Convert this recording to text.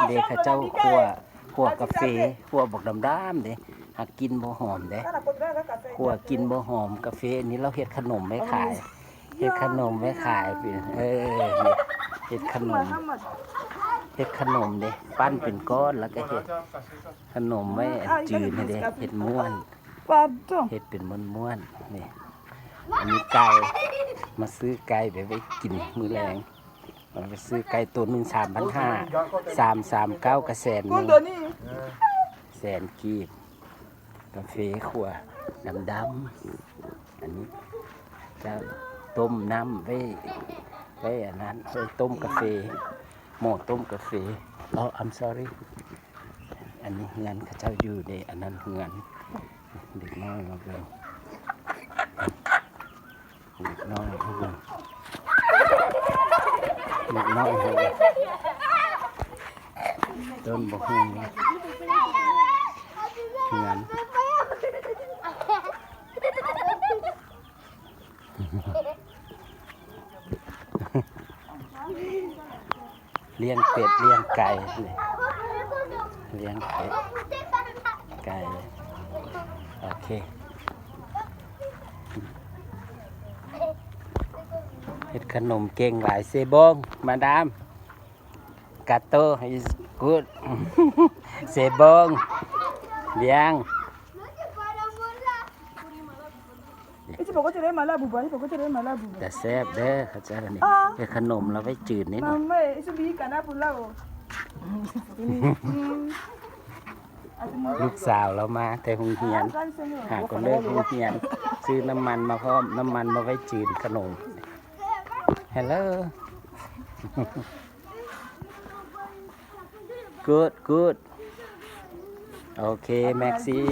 เด็กเขาเจ้าขั่วกาแฟขั่วบอกดำๆเด้หากกินบ่หอมเด้ขั่วกินบ่หอมกาแฟนี้เราเฮ็ดขนมไว้ขายเฮ็ดขนมไว้ขายพี่เฮ็ดขนมเด้ปั้นเป็นก้อนแล้วก็เฮ็ดขนมไว้จืดนี่เด้เฮ็ดม้วนเฮ็ดเป็นม้วนๆนี่อันนี้ไก่มาซื้อไก่ไปไว้กินมื้อแลงมันไปซื้อไก่ตัวหนึ่ง3,500 339กระแสนนึงแสนกีบกาแฟขั่วดำๆอันนี้จะต้มน้ำไว้อันนั้นไว้ต้มกาแฟหม้อต้มกาแฟI'm sorry อันนี้เฮือนเขาเจ้าอยู่ในอันนั้นเฮือนเด็กน้อยมาเบิ่งเด็กน้อยมาเบิ่งเด็กน้อยมาเบิ่งต้นบกฮู้เฮือนเลี้ยงเป็ดเลี้ยงไก่เลี้ยงเป็ดไก่โอเคเฮ็ดขนมเก่งหลายเซบงมาดามกาโต้ is good เซบงเลี้ยงแต่แซ่บเด้อเขาจะนี่เฮ็ดขนมเราไว้จืดนิดนึงลูกสาวเรามาแต่โรงเรียนหาก็เลิกโรงเรียนซื้อน้ำมันมาพร้อมน้ำมันมาไว้จืดขนมฮัลโหล good โอเคแม็กซี่